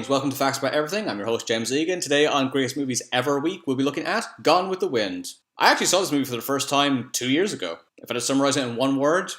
Greetings, welcome to Facts About Everything. I'm your host James Egan. Today on Greatest Movies Ever Week, we'll be looking at Gone with the Wind. I actually saw this movie for the first time 2 years ago. If I had to summarize it in one word,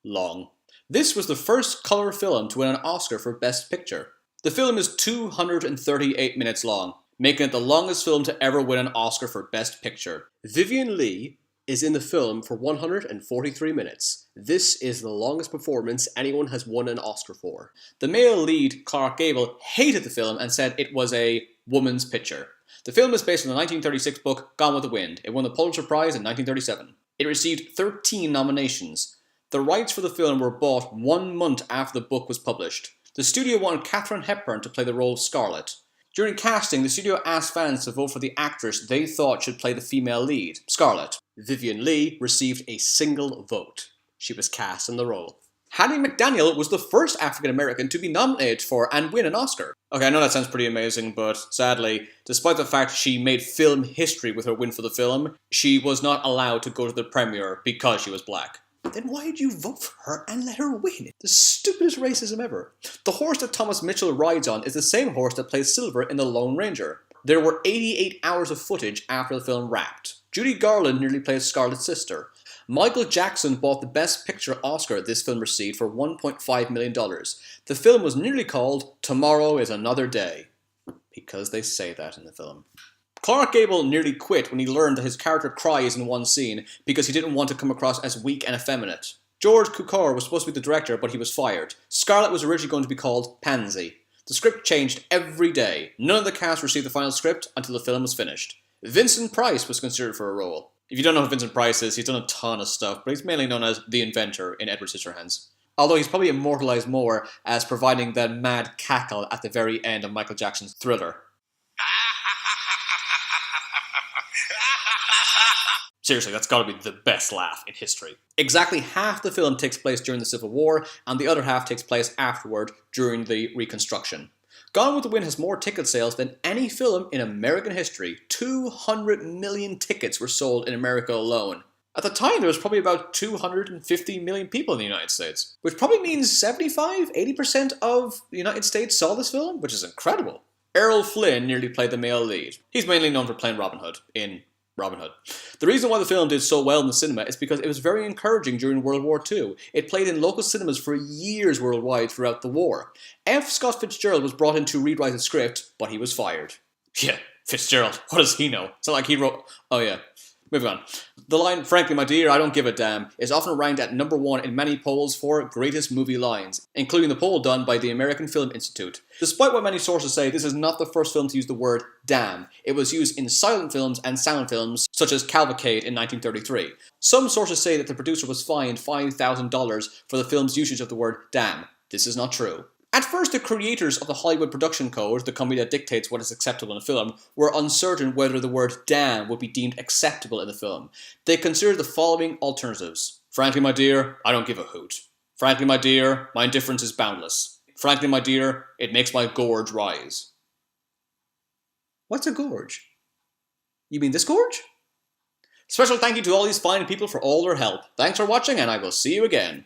long. This was the first colour film to win an Oscar for Best Picture. The film is 238 minutes long, making it the longest film to ever win an Oscar for Best Picture. Vivien Leigh is in the film for 143 minutes. This is the longest performance anyone has won an Oscar for. The male lead, Gable, hated the film and said it was a woman's picture. The film is based on the 1936 book Gone with the Wind. It won the Pulitzer Prize in 1937. It received 13 nominations. The rights for the film were bought 1 month after the book was published. The studio wanted Katharine Hepburn to play the role of Scarlett. During casting, the studio asked fans to vote for the actress they thought should play the female lead, Scarlett. Vivien Leigh received a single vote. She was cast in the role. Hattie McDaniel was the first African American to be nominated for and win an Oscar. Okay, I know that sounds pretty amazing, but sadly, despite the fact she made film history with her win for the film, she was not allowed to go to the premiere because she was black. Then why did you vote for her and let her win? The stupidest racism ever. The horse that Thomas Mitchell rides on is the same horse that plays Silver in The Lone Ranger. There were 88 hours of footage after the film wrapped. Judy Garland nearly plays Scarlett's sister. Michael Jackson bought the Best Picture Oscar this film received for $1.5 million. The film was nearly called Tomorrow is Another Day. Because they say that in the film. Clark Gable nearly quit when he learned that his character cries in one scene because he didn't want to come across as weak and effeminate. George Cukor was supposed to be the director, but he was fired. Scarlett was originally going to be called Pansy. The script changed every day. None of the cast received the final script until the film was finished. Vincent Price was considered for a role. If you don't know who Vincent Price is, he's done a ton of stuff, but he's mainly known as the inventor in Edward Scissorhands. Although he's probably immortalized more as providing the mad cackle at the very end of Michael Jackson's Thriller. Seriously, that's gotta be the best laugh in history. Exactly half the film takes place during the Civil War, and the other half takes place afterward during the Reconstruction. Gone with the Wind has more ticket sales than any film in American history. 200 million tickets were sold in America alone. At the time, there was probably about 250 million people in the United States, which probably means 75–80% of the United States saw this film, which is incredible. Errol Flynn nearly played the male lead. He's mainly known for playing Robin Hood in Robin Hood. The reason why the film did so well in the cinema is because it was very encouraging during World War II. It played in local cinemas for years worldwide throughout the war. F. Scott Fitzgerald was brought in to rewrite the script, but he was fired. Yeah, Fitzgerald, what does he know? It's not like he wrote... Oh yeah. Moving on. The line, "Frankly, my dear, I don't give a damn," is often ranked at number 1 in many polls for greatest movie lines, including the poll done by the American Film Institute. Despite what many sources say, this is not the first film to use the word damn. It was used in silent films and sound films, such as Cavalcade in 1933. Some sources say that the producer was fined $5,000 for the film's usage of the word damn. This is not true. At first, the creators of the Hollywood Production Code, the company that dictates what is acceptable in a film, were uncertain whether the word damn would be deemed acceptable in the film. They considered the following alternatives. "Frankly, my dear, I don't give a hoot. Frankly, my dear, my indifference is boundless. Frankly, my dear, it makes my gorge rise." What's a gorge? You mean this gorge? Special thank you to all these fine people for all their help. Thanks for watching, and I will see you again.